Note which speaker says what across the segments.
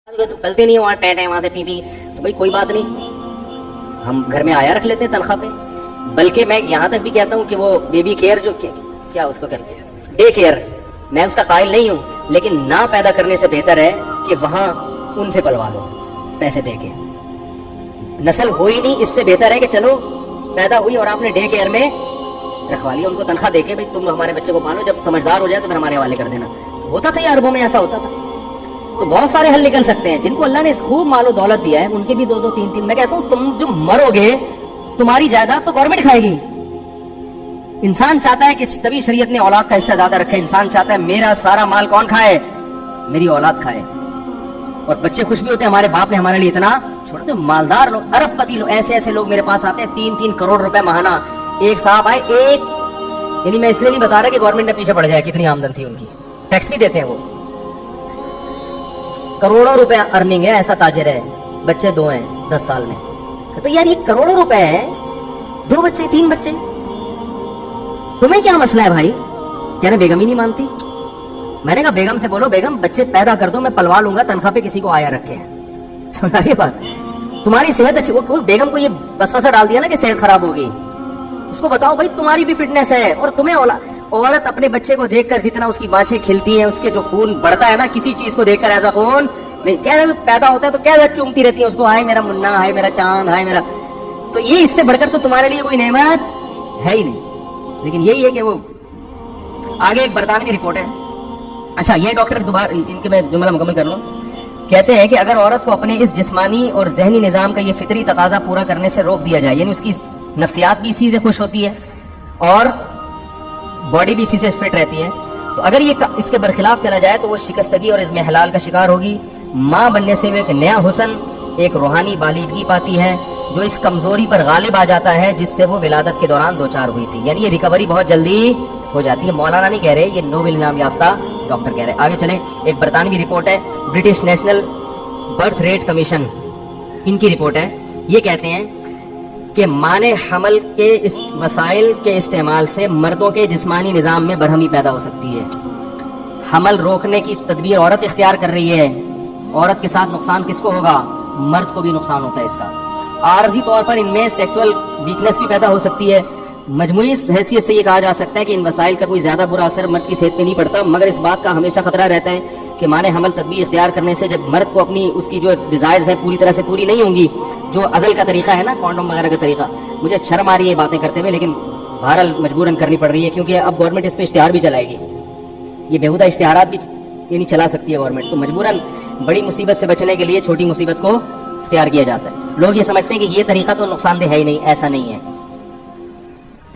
Speaker 1: तो गलती नहीं है वहाँ टैं वहाँ से पी पी, तो भाई कोई बात नहीं, हम घर में आया रख लेते हैं तनख्वाह पे। बल्कि मैं यहाँ तक भी कहता हूँ कि वो बेबी केयर जो क्या उसको कहते हैं डे केयर, मैं उसका कायल नहीं हूँ, लेकिन ना पैदा करने से बेहतर है कि वहाँ उनसे पलवा लो पैसे दे के। नस्ल हो ही नहीं, इससे बेहतर है कि चलो पैदा हुई और आपने डे केयर में रखवा लिया, उनको तनख्वाह देके भाई तुम हमारे बच्चे को पालो, जब समझदार हो जाए तो फिर हमारे हवाले कर देना। तो होता था ये अरबों में ऐसा होता था। तो बहुत सारे हल निकल सकते हैं। जिनको अल्लाह ने खूब मालो दौलत दिया है उनके भी 2-2 3-3, मैं कहता हूँ तुम जो मरोगे तुम्हारी जायदाद तो गवर्नमेंट खाएगी। इंसान चाहता है कि तभी शरीयत ने औलाद का हिस्सा ज्यादा रखे। इंसान चाहता है मेरा सारा माल कौन खाए, मेरी औलाद खाए, और बच्चे खुश भी होते हैं हमारे बाप ने हमारे लिए इतना छोड़ते। मालदार लोग, अरबपति लोग, ऐसे ऐसे लोग मेरे पास आते हैं 3-3 करोड़ रुपए महाना। एक साहब आए, एक यानी मैं इसलिए नहीं बता रहा कि गवर्नमेंट ने पीछे पड़ जाए, कितनी आमदन थी उनकी, टैक्स भी देते हैं वो, करोड़ों रुपए अर्निंग है, ऐसा ताजिर है, बच्चे 2 हैं 10 साल में। तो यार ये करोड़ों रुपए है, 2 बच्चे 3 बच्चे, तुम्हें क्या मसला है भाई? कहने बेगम ही नहीं मानती। मैंने कहा बेगम से बोलो बेगम बच्चे पैदा कर दो, मैं पलवा लूंगा, तनख्वाह पे किसी को आया रखे। समझ ये बात? तुम्हारी सेहत अच्छी, वो बेगम को ये वसवसा डाल दिया ना कि सेहत खराब होगी, उसको बताओ भाई तुम्हारी भी फिटनेस है, और तुम्हें औरत अपने बच्चे को देखकर जितना उसकी बाँछें खिलती हैं, उसके जो खून बढ़ता है ना, किसी चीज को देखकर ऐसा खून नहीं, कह रहे पैदा होता है तो क्या चूमती रहती है उसको, हाय मेरा मुन्ना, हाय मेरा चांद, हाय मेरा। तो ये इससे बढ़कर तो तुम्हारे लिए कोई नेमत है ही नहीं। लेकिन यही है कि वो आगे एक बरतानवी रिपोर्ट है। अच्छा ये डॉक्टर दोबारा इनके मैं जुमला मुकम्मल कर लूं। कहते हैं कि अगर औरत को अपने इस जिस्मानी और जहनी निजाम का ये फितरी तकाजा पूरा करने से रोक दिया जाए, यानी उसकी नफ्सियात भी इसी से खुश होती है और बॉडी भी इसी से फिट रहती है, तो अगर ये इसके बरखिलाफ चला जाए तो वो शिकस्तगी और इज़्मे हलाल का शिकार होगी। माँ बनने से वो एक नया हुस्न, एक रूहानी बालिदगी पाती है जो इस कमजोरी पर गालिब आ जाता है जिससे वो विलादत के दौरान 2-4 हुई थी। यानी ये रिकवरी बहुत जल्दी हो जाती है। मौलाना नहीं कह रहे, ये नोबेल इनाम याफ्ता डॉक्टर कह रहे। आगे चलें, एक बरतानवी रिपोर्ट है, British national birth rate commission, इनकी रिपोर्ट है। ये कहते हैं कि माने हमल के इस वसाइल के इस्तेमाल से मर्दों के जिस्मानी निज़ाम में बरहमी पैदा हो सकती है। हमल रोकने की तदबीर औरत इख्तियार कर रही है। औरत के साथ नुकसान किसको होगा? मर्द को भी नुकसान होता है इसका। आर्जी तौर पर इनमें सेक्सुअल वीकनेस भी पैदा हो सकती है। मजमूई हैसियत से ये कहा जा सकता है कि इन वसाइल का कोई ज्यादा बुरा असर मर्द की सेहत पे नहीं पड़ता, मगर इस बात का हमेशा खतरा रहता है कि माने हमल तदबीर इख्तियार करने से जब मर्द को अपनी उसकी जो डिजायर्स है पूरी तरह से पूरी नहीं होंगी, जो अजल का तरीका है ना, कॉन्डोम वगैरह का तरीका, मुझे शर्म आ रही है बातें करते हुए, लेकिन बहरहाल मजबूरन करनी पड़ रही है क्योंकि अब गवर्नमेंट इस पर इश्तिहार भी चलाएगी। ये बेहुदा इश्तिहारात भी ये नहीं चला सकती है गवर्नमेंट, तो मजबूरन बड़ी मुसीबत से बचने के लिए छोटी मुसीबत को इख्तियार किया जाता है। लोग ये समझते हैं कि ये तरीका तो नुकसानदेह है ही नहीं, ऐसा नहीं है,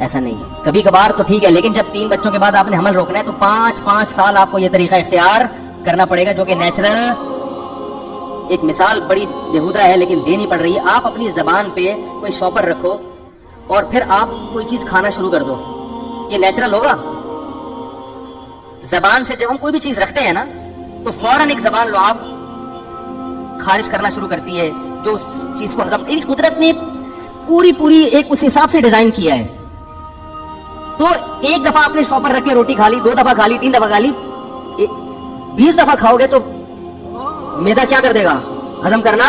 Speaker 1: ऐसा नहीं है। कभी कभार तो ठीक है, लेकिन जब 3 बच्चों के बाद आपने हमल रोकना है तो 5-5 साल आपको ये तरीका इख्तियार करना पड़ेगा, जो कि नेचुरल। एक मिसाल बड़ी बेहुदा है लेकिन देनी पड़ रही है। आप अपनी जबान पे कोई शॉपर रखो और फिर आप कोई चीज खाना शुरू कर दो, ये नेचुरल होगा? जबान से जब हम कोई भी चीज रखते हैं ना तो फौरन एक जबान लो आप खारिज करना शुरू करती है जो उस चीज को हजम, कुदरत ने पूरी एक उस हिसाब से डिजाइन किया है। तो एक दफा आपने शॉपर रख के रोटी खा ली, 2 दफा खा ली, 3 दफा खा ली, 20 दफा खाओगे तो मैदा क्या कर देगा? हजम करना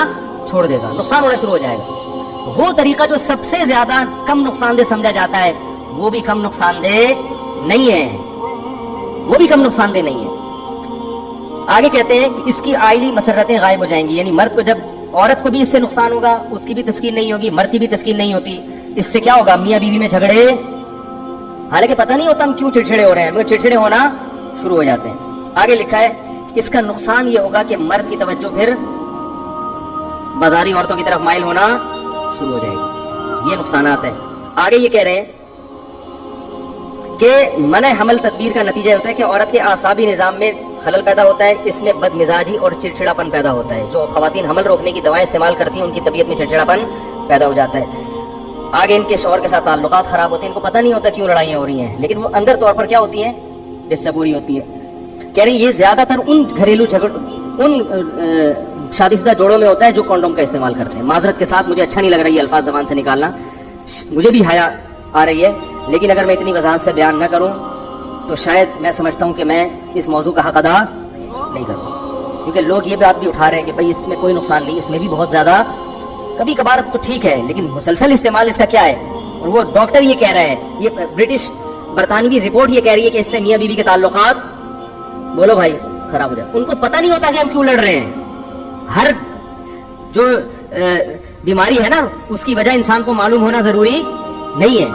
Speaker 1: छोड़ देगा, नुकसान होना शुरू हो जाएगा। वो तरीका जो सबसे ज्यादा कम नुकसानदेह समझा जाता है वो भी कम नुकसानदेह नहीं है, वो भी कम नुकसानदेह नहीं है। आगे कहते हैं कि इसकी आइली मसरतें गायब हो जाएंगी, यानी मर्द को जब, औरत को भी इससे नुकसान होगा, उसकी भी तस्कीन नहीं होगी, मर्द की भी तस्कीन नहीं होती। इससे क्या होगा? मियाँ बीवी में झगड़े, हालांकि पता नहीं होता हम क्यों चिड़चिड़े हो रहे हैं, मगर चिड़चिड़े होना शुरू हो जाते हैं। आगे लिखा है इसका नुकसान ये होगा कि मर्द की तवज्जो फिर बाजारी औरतों की तरफ माइल होना शुरू हो जाएगी। ये नुकसानात है। आगे ये कह रहे हैं कि मने हमल तदबीर का नतीजा होता है कि औरत के आसाबी निजाम में खलल पैदा होता है, इसमें बदमिजाजी और चिड़चिड़ापन पैदा होता है। जो खवातीन हमल रोकने की दवाएं इस्तेमाल करती हैं उनकी तबीयत में चिड़चिड़ापन पैदा हो जाता है। आगे इनके शौहर के साथ ताल्लुकात खराब होते हैं, इनको पता नहीं होता क्यों लड़ाइयाँ हो रही हैं, लेकिन वो अंदर तौर पर क्या होती है? डिस्टर्बूरी होती है। कह रही ये ज्यादातर उन घरेलू झगड़, उन शादीशुदा जोड़ों में होता है जो कॉन्डोम का इस्तेमाल करते हैं। माजरत के साथ, मुझे अच्छा नहीं लग रहा है अल्फाज जबान से निकालना, मुझे भी हया आ रही है, लेकिन अगर मैं इतनी वजाहत से बयान न करूं तो शायद मैं समझता हूं कि मैं इस मौजू का हक अदा नहीं करूं। کیونکہ لوگ یہ بات بھی اٹھا رہے ہیں کہ بھائی اس میں کوئی نقصان نہیں, اس میں بھی بہت زیادہ کبھی کبھار تو ٹھیک ہے, لیکن مسلسل استعمال اس کا کیا ہے. اور وہ ڈاکٹر یہ کہہ رہا ہے, یہ برٹش برطانوی رپورٹ یہ کہہ رہی ہے کہ اس سے میاں بیوی کے تعلقات بولو بھائی خراب ہو جائے. ان کو پتہ نہیں ہوتا کہ ہم کیوں لڑ رہے ہیں. ہر جو بیماری ہے نا اس کی وجہ انسان کو معلوم ہونا ضروری نہیں ہے.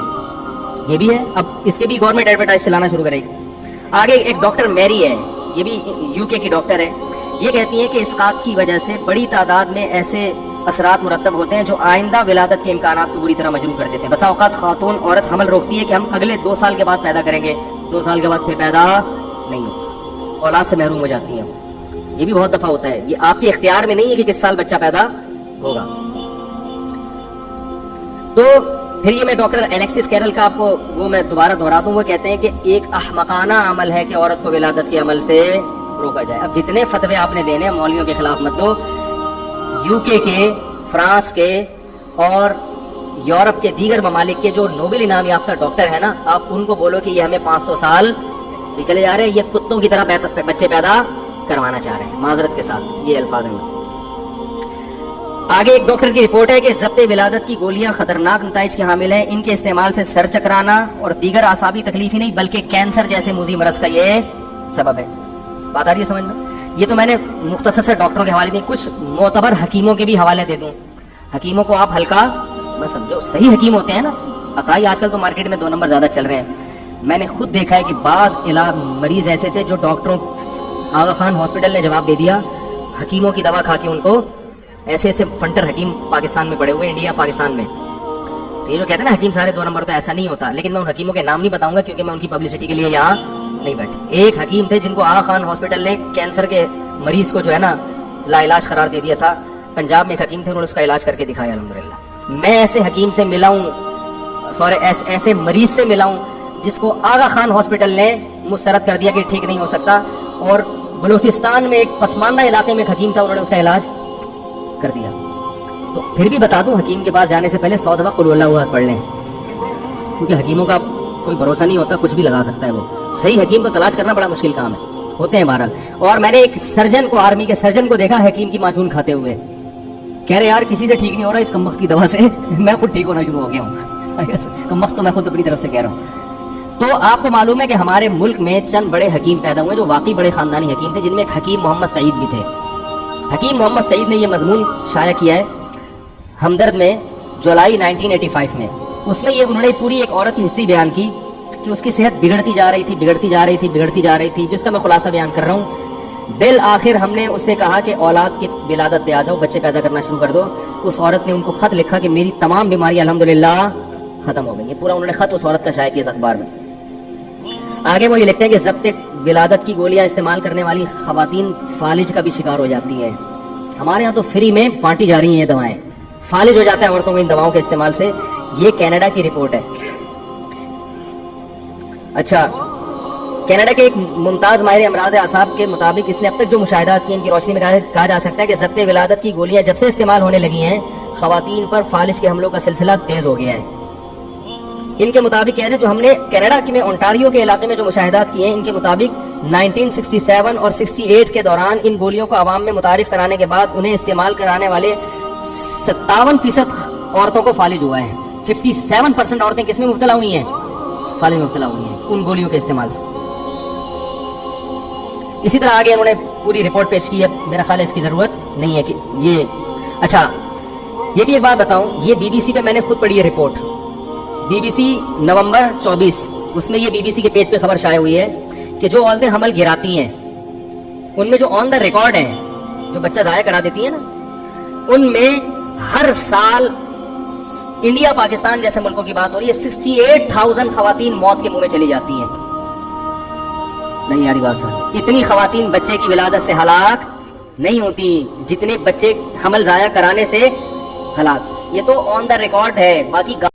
Speaker 1: یہ بھی ہے. اب اس کے بھی گورنمنٹ ایڈورٹائز چلانا شروع کرے گی. آگے ایک ڈاکٹر میری ہے, یہ بھی یو کے کی ڈاکٹر ہے. یہ کہتی ہیں کہ اسقاط کی وجہ سے بڑی تعداد میں ایسے اثرات مرتب ہوتے ہیں جو آئندہ ولادت کے امکانات کو بری طرح مجروح کر دیتے ہیں. بسا اوقات خاتون عورت حمل روکتی ہے کہ ہم اگلے 2 سال کے بعد پیدا کریں گے, 2 سال کے بعد پھر پیدا نہیں ہوتی, اولاد سے محروم ہو جاتی ہیں. یہ بھی بہت دفعہ ہوتا ہے. یہ آپ کے اختیار میں نہیں ہے کہ کس سال بچہ پیدا ہوگا. تو پھر یہ میں ڈاکٹر الیکسس کیرل کا آپ کو وہ میں دوبارہ دہرا دوں. وہ کہتے ہیں کہ ایک احمقانہ عمل ہے کہ عورت کو ولادت کے عمل سے روکا جائے. اب جتنے فتوے آپ نے دینے مولویوں کے خلاف مت دو. یو کے, فرانس کے اور یورپ کے دیگر ممالک کے جو نوبل انعام یافتہ ڈاکٹر ہیں نا, آپ ان کو بولو کہ یہ ہمیں 500 سال چلے جا رہے ہیں, یہ کتوں کی طرح بچے پیدا کروانا چاہ رہے ہیں. معذرت کے ساتھ یہ الفاظ ہیں. آگے ایک ڈاکٹر کی رپورٹ ہے کہ ضبط ولادت کی گولیاں خطرناک نتائج کے حامل ہیں. ان کے استعمال سے سر چکرانا اور دیگر اعصابی تکلیف ہی نہیں بلکہ کینسر جیسے موذی مرض کا یہ سبب ہے. بات آ رہی ہے سمجھ میں؟ یہ تو میں نے مختصر سے ڈاکٹروں کے حوالے دیے. کچھ معتبر حکیموں کے بھی حوالے دے دوں. حکیموں کو آپ ہلکا بس سمجھو. صحیح حکیم ہوتے ہیں نا, عطائی آج کل تو مارکیٹ میں 2 نمبر زیادہ چل رہے ہیں. میں نے خود دیکھا ہے کہ بعض مریض ایسے تھے جو ڈاکٹروں آغا خان ہاسپٹل نے جواب دے دیا, حکیموں کی دوا کھا کے ان کو ایسے ایسے فنٹر حکیم پاکستان میں پڑے ہوئے, انڈیا پاکستان میں. تو یہ جو کہتے ہیں نا حکیم سارے 2 نمبر, تو ایسا نہیں ہوتا. لیکن میں ان حکیموں کے نام نہیں بتاؤں گا کیونکہ میں ان کی پبلسٹی کے لیے یہاں نہیں بیٹھے. ایک حکیم تھے جن کو آغا خان ہاسپٹل نے کینسر کے مریض کو جو ہے نا لا علاج قرار دے دیا تھا. پنجاب میں ایک حکیم تھے, انہوں نے اس کا علاج کر کے دکھایا الحمدللہ. میں ایسے حکیم سے ملا ہوں, ایسے مریض سے ملا ہوں جس کو آغا خان ہاسپٹل نے مسترد کر دیا کہ ٹھیک نہیں ہو سکتا. اور بلوچستان میں ایک پسماندہ علاقے میں ایک حکیم تھا, انہوں نے اس کا علاج کر دیا. تو پھر بھی بتا دوں, حکیم کے پاس جانے سے پہلے 100 دفعہ قل اللہ احد پڑھ لیں, کیونکہ حکیموں کا کوئی بھروسہ نہیں ہوتا, کچھ بھی لگا سکتا ہے. وہ صحیح حکیم کو تلاش کرنا بڑا مشکل کام ہے. ہوتے ہیں بہرحال. اور میں نے ایک سرجن کو, آرمی کے سرجن کو دیکھا حکیم کی معجون کھاتے ہوئے. کہہ رہے یار کسی سے ٹھیک نہیں ہو رہا اس کمبخت کی دوا سے, میں خود ٹھیک ہونا شروع ہو گیا ہوں. کمبخت تو میں خود اپنی طرف سے کہہ رہا ہوں. تو آپ کو معلوم ہے کہ ہمارے ملک میں چند بڑے حکیم پیدا ہوئے جو واقعی بڑے خاندانی حکیم تھے, جن میں ایک حکیم محمد سعید بھی تھے. حکیم محمد سعید نے یہ مضمون شائع کیا ہے ہمدرد میں جولائی 1985 میں. اس میں یہ انہوں نے پوری ایک عورت کی ہسٹری بیان کی کہ اس کی صحت بگڑتی جا رہی تھی, جس کا میں خلاصہ بیان کر رہا ہوں. بالآخر ہم نے اس سے کہا کہ اولاد کی ولادت پہ آ جاؤ, بچے پیدا کرنا شروع کر دو. اس عورت نے ان کو خط لکھا کہ میری تمام بیماریاں الحمدللہ ختم ہو گئی. یہ پورا انہوں نے خط اس عورت کا شائع کیا اس اخبار میں. آگے وہ یہ لکھتے ہیں کہ ضبط ولادت کی گولیاں استعمال کرنے والی خواتین فالج کا بھی شکار ہو جاتی ہیں. ہمارے یہاں تو فری میں بانٹی جا رہی ہیں یہ دوائیں. فالج ہو جاتا ہے عورتوں کو ان دواؤں کے استعمال سے. یہ کینیڈا کی رپورٹ ہے. اچھا, کینیڈا کے ایک ممتاز ماہر امراض اعصاب کے مطابق اس نے اب تک جو مشاہدات کی ان کی روشنی میں کہا جا سکتا ہے کہ ضبط ولادت کی گولیاں جب سے استعمال ہونے لگی ہیں خواتین پر فالج کے حملوں کا سلسلہ تیز ہو گیا ہے. ان کے مطابق کہتے ہیں جو ہم نے کینیڈا میں اونٹاریو کے علاقے میں جو مشاہدات کیے ہیں, ان کے مطابق 1967 اور 68 کے دوران ان گولیوں کو عوام میں متعارف کرانے کے بعد انہیں استعمال کرانے والے 57% عورتوں کو فالج ہوا ہے. 57% عورتیں کس میں مبتلا ہوئی ہیں؟ فالج میں مبتلا ہوئی ہیں ان گولیوں کے استعمال سے. اسی طرح آگے انہوں نے پوری رپورٹ پیش کی ہے. میرا خیال ہے اس کی ضرورت نہیں ہے کہ یہ. اچھا, یہ بھی ایک بات بتاؤں, یہ بی بی سی پہ میں نے خود پڑھی ہے رپورٹ, بی بی سی نومبر 24. اس میں یہ بی بی سی کے پیج پہ خبر شائع ہوئی ہے کہ جو عورتیں حمل گراتی ہیں ان میں جو آن دا ریکارڈ ہیں, جو بچہ ضائع کرا دیتی ہیں نا, ان میں ہر سال انڈیا پاکستان جیسے ملکوں کی بات ہو رہی ہے 68,000 خواتین موت کے منہ میں چلی جاتی ہیں. نہیں یاری بات سر, اتنی خواتین بچے کی ولادت سے ہلاک نہیں ہوتی جتنے بچے حمل ضائع کرانے سے ہلاک. یہ تو آن دا ریکارڈ ہے. باقی